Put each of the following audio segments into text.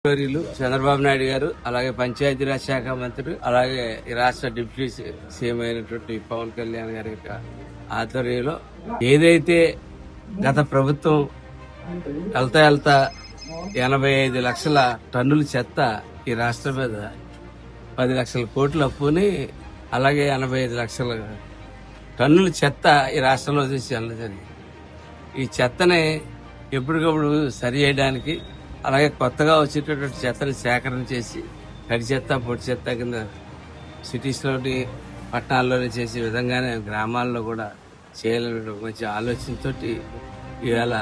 చంద్రబాబు నాయుడు గారు, అలాగే పంచాయతీరాజ్ శాఖ మంత్రి, అలాగే ఈ రాష్ట్ర డిప్యూటీ సీఎం అయినటువంటి పవన్ కళ్యాణ్ గారి యొక్క ఆధ్వర్యంలో ఏదైతే గత ప్రభుత్వం వెళ్తా 85 లక్షల టన్నుల చెత్త ఈ రాష్ట్రం మీద 10 లక్షల కోట్ల అప్పుని, అలాగే 85 లక్షల టన్నుల చెత్త ఈ రాష్ట్రంలో తీసి వెళ్ళడం జరిగింది. ఈ చెత్తని ఎప్పటికప్పుడు సరి చేయడానికి, అలాగే కొత్తగా వచ్చేటటువంటి చెత్తని సేకరణ చేసి తడి చెత్త పొడి చెత్త కింద సిటీస్లోని పట్టణాల్లోనే చేసే విధంగానే గ్రామాల్లో కూడా చేయాలనే మంచి ఆలోచనతో ఇవాళ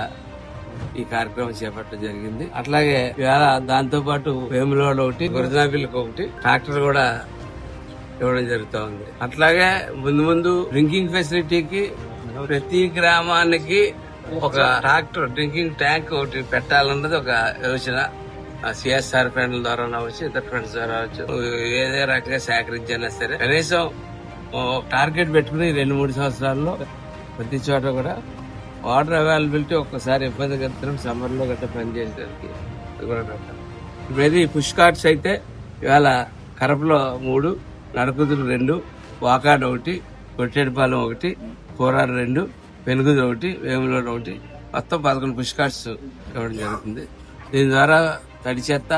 ఈ కార్యక్రమం చేపట్టడం జరిగింది. అట్లాగే ఇవాళ దాంతో పాటు వేములవాడ ఒకటి, గురజాబిల్లికి ఒకటి ట్రాక్టర్ కూడా ఇవ్వడం జరుగుతూ ఉంది. అట్లాగే ముందు డ్రింకింగ్ ఫెసిలిటీకి ప్రతి గ్రామానికి ఒక ట్రాక్టర్ డ్రింకింగ్ ట్యాంక్ ఒకటి పెట్టాలన్నది ఒక యోచన. సిఎస్ఆర్ ఫండ్ల ద్వారా అవచ్చు, ఇతర ఫండ్స్ ద్వారా అవచ్చు, ఏదే రకంగా సేకరించినా సరే కనీసం టార్గెట్ పెట్టుకుని 2-3 సంవత్సరాల్లో ప్రతి చోట కూడా వాటర్ అవైలబిలిటీ ఒక్కసారి ఇబ్బంది కలుగుతున్నాం. సమ్మర్ లో గట్రా పనిచేయడానికి వెరీ పుష్ కార్ట్స్ అయితే ఇవాళ కరపలో 3, నడకుదురు 2, వాకాడ్ 1, కొట్టేడుపాలెం 1, కోరారు 2, పెనుగుది 1, వేములవాడ 1, మొత్తం 11 పుష్ కార్ట్స్ ఇవ్వడం జరుగుతుంది. దీని ద్వారా తడి చెత్త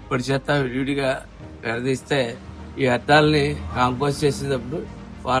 పొడి చెత్త విడిగా విడదీస్తే ఈ వ్యర్థాలని కాంపోస్ట్ చేసేటప్పుడు